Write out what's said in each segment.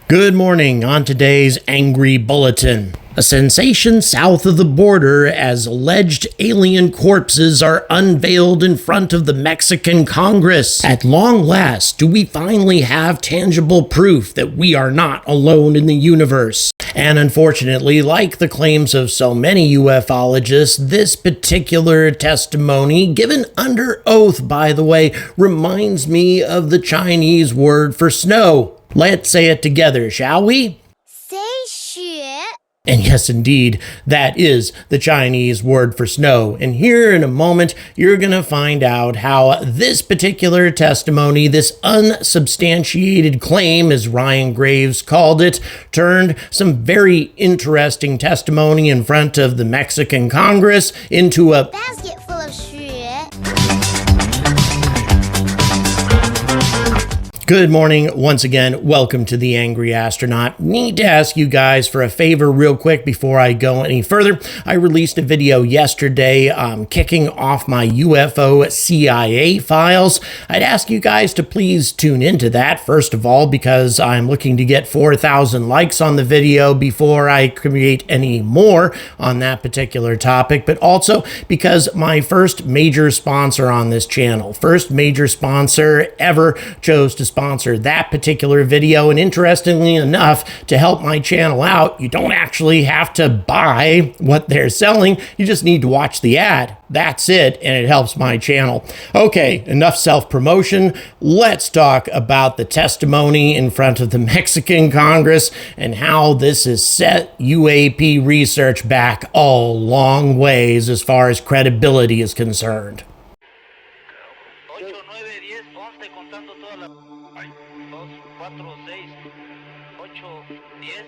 Good morning on today's Angry Bulletin. A sensation south of the border as alleged alien corpses are unveiled in front of the Mexican Congress. At long last, do we finally have tangible proof that we are not alone in the universe? And unfortunately, like the claims of so many ufologists, this particular testimony, given under oath by the way, reminds me of the Chinese word for snow. Let's say it together, shall we? 谁雪 And yes, indeed, that is the Chinese word for snow. And here in a moment, you're going to find out how this particular testimony, this unsubstantiated claim, as Ryan Graves called it, turned some very interesting testimony in front of the Mexican Congress into a basket full of 雪 Good morning. Once again, welcome to the Angry Astronaut. Need to ask you guys for a favor real quick before I go any further. I released a video yesterday kicking off my UFO CIA files. I'd ask you guys to please tune into that, first of all, because I'm looking to get 4,000 likes on the video before I create any more on that particular topic, but also because my first major sponsor on this channel, first major sponsor ever, chose to sponsor that particular video. And interestingly enough, to help my channel out, you don't actually have to buy what they're selling. You just need to watch the ad. That's it, and it helps my channel. Okay, enough self-promotion. Let's talk about the testimony in front of the Mexican Congress and how this has set UAP research back a long ways as far as credibility is concerned. 8, 9, 10, 11, contando toda la... Ay, 2, 4, 6, 8, 10, 11.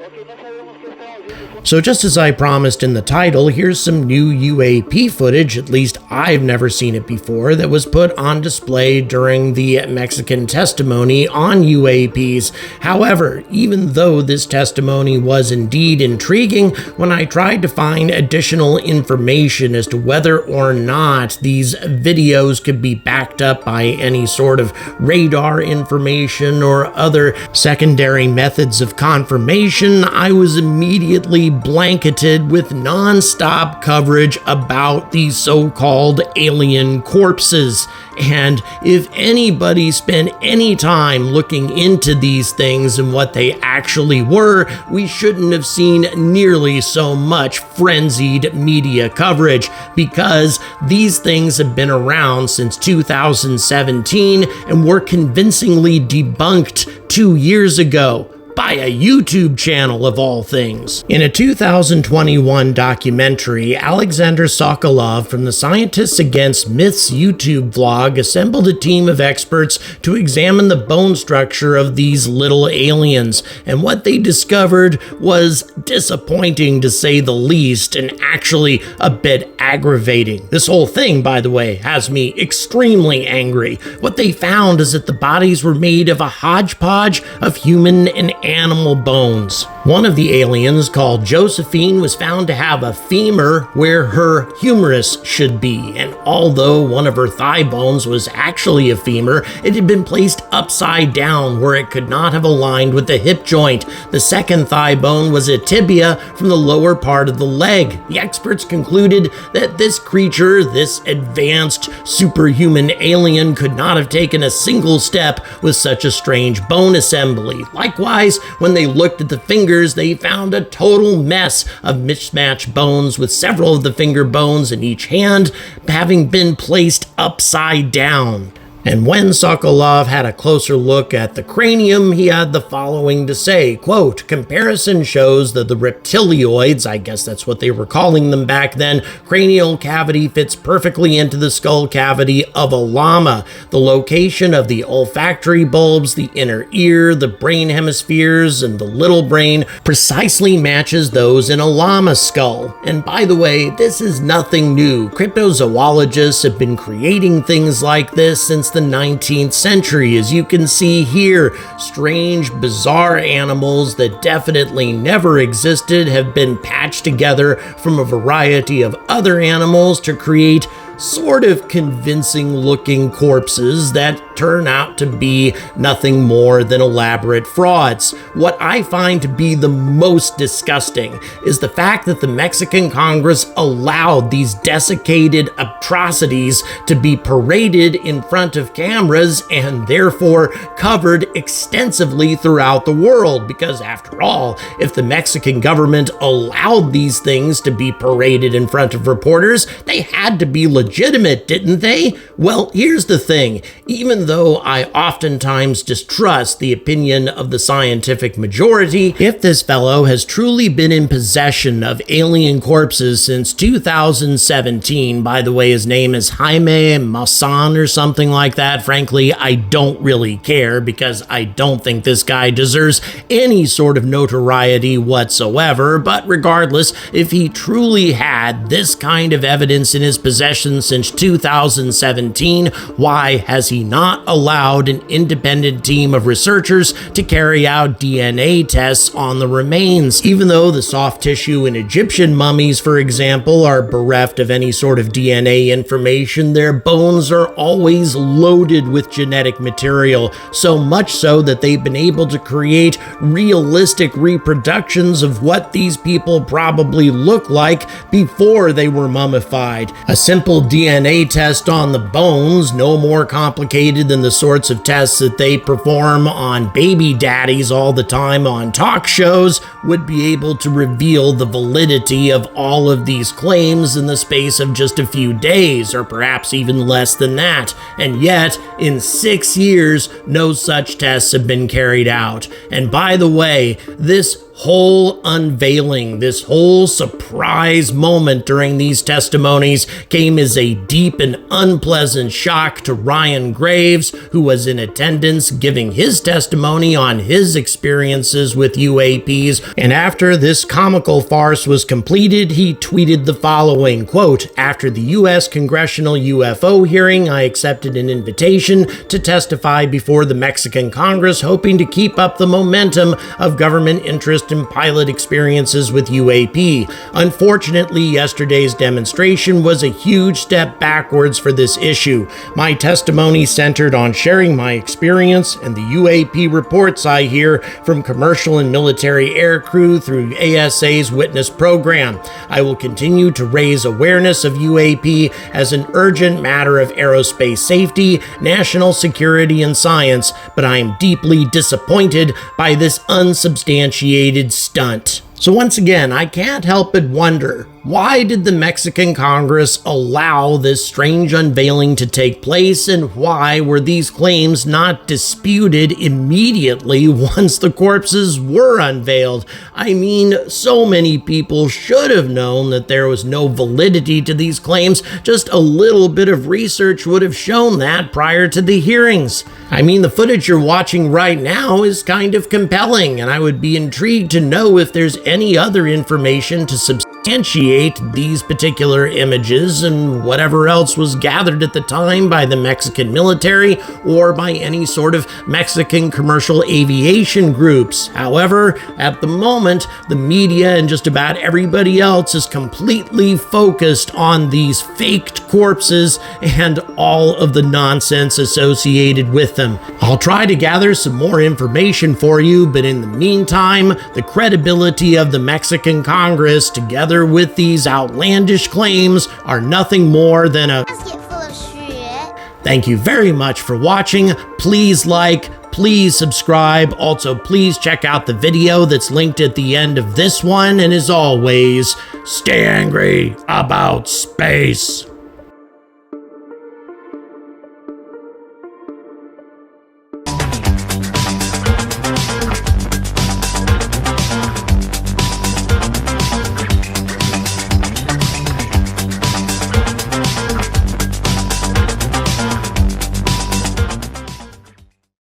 Ok, no sabemos qué estamos viendo. So just as I promised in the title, here's some new UAP footage, at least I've never seen it before, that was put on display during the Mexican testimony on UAPs. However, even though this testimony was indeed intriguing, when I tried to find additional information as to whether or not these videos could be backed up by any sort of radar information or other secondary methods of confirmation, I was immediately blanketed with non-stop coverage about these so-called alien corpses. And if anybody spent any time looking into these things and what they actually were, we shouldn't have seen nearly so much frenzied media coverage, because these things have been around since 2017 and were convincingly debunked 2 years ago by a YouTube channel of all things. In a 2021 documentary, Alexander Sokolov from the Scientists Against Myths YouTube vlog assembled a team of experts to examine the bone structure of these little aliens, and what they discovered was disappointing to say the least, and actually a bit aggravating. This whole thing, by the way, has me extremely angry. What they found is that the bodies were made of a hodgepodge of human and animal bones. One of the aliens, called Josephine, was found to have a femur where her humerus should be, and although one of her thigh bones was actually a femur, it had been placed upside down where it could not have aligned with the hip joint. The second thigh bone was a tibia from the lower part of the leg. The experts concluded that this creature, this advanced superhuman alien, could not have taken a single step with such a strange bone assembly. Likewise, when they looked at the fingers, they found a total mess of mismatched bones, with several of the finger bones in each hand having been placed upside down. And when Sokolov had a closer look at the cranium, he had the following to say, quote, "Comparison shows that the reptilioids," I guess that's what they were calling them back then, "cranial cavity fits perfectly into the skull cavity of a llama. The location of the olfactory bulbs, the inner ear, the brain hemispheres, and the little brain precisely matches those in a llama skull." And by the way, this is nothing new. Cryptozoologists have been creating things like this since the 19th century. As you can see here, strange, bizarre animals that definitely never existed have been patched together from a variety of other animals to create sort of convincing looking corpses that turn out to be nothing more than elaborate frauds. What I find to be the most disgusting is the fact that the Mexican Congress allowed these desiccated atrocities to be paraded in front of cameras and therefore covered extensively throughout the world. Because after all, if the Mexican government allowed these things to be paraded in front of reporters, they had to be legitimate, didn't they? Well, here's the thing. Even though I oftentimes distrust the opinion of the scientific majority, if this fellow has truly been in possession of alien corpses since 2017, by the way, his name is Jaime Maussan or something like that. Frankly, I don't really care because I don't think this guy deserves any sort of notoriety whatsoever. But regardless, if he truly had this kind of evidence in his possession since 2017, why has he not allowed an independent team of researchers to carry out DNA tests on the remains? Even though the soft tissue in Egyptian mummies, for example, are bereft of any sort of DNA information, their bones are always loaded with genetic material, so much so that they've been able to create realistic reproductions of what these people probably look like before they were mummified. A simple DNA test on the bones, no more complicated than the sorts of tests that they perform on baby daddies all the time on talk shows, would be able to reveal the validity of all of these claims in the space of just a few days, or perhaps even less than that. And yet, in 6 years, no such tests have been carried out. And by the way, this whole unveiling, this whole surprise moment during these testimonies came as a deep and unpleasant shock to Ryan Graves, who was in attendance giving his testimony on his experiences with UAPs. And after this comical farce was completed, he tweeted the following, quote, "After the U.S. Congressional UFO hearing, I accepted an invitation to testify before the Mexican Congress, hoping to keep up the momentum of government interest in pilot experiences with UAP. Unfortunately, yesterday's demonstration was a huge step backwards for this issue. My testimony centered on sharing my experience and the UAP reports I hear from commercial and military aircrew through ASA's Witness program. I will continue to raise awareness of UAP as an urgent matter of aerospace safety, national security, and science, but I am deeply disappointed by this unsubstantiated stunt." So once again, I can't help but wonder, why did the Mexican Congress allow this strange unveiling to take place, and why were these claims not disputed immediately once the corpses were unveiled? I mean, so many people should have known that there was no validity to these claims. Just a little bit of research would have shown that prior to the hearings. I mean, the footage you're watching right now is kind of compelling, and I would be intrigued to know if there's any other information to substantiate these particular images and whatever else was gathered at the time by the Mexican military or by any sort of Mexican commercial aviation groups. However, at the moment, the media and just about everybody else is completely focused on these faked corpses and all of the nonsense associated with them. I'll try to gather some more information for you, but in the meantime, the credibility of the Mexican Congress, together with these outlandish claims, are nothing more than a basket full of shit. Thank you very much for watching. Please like, please subscribe. Also, please check out the video that's linked at the end of this one. And as always, stay angry about space.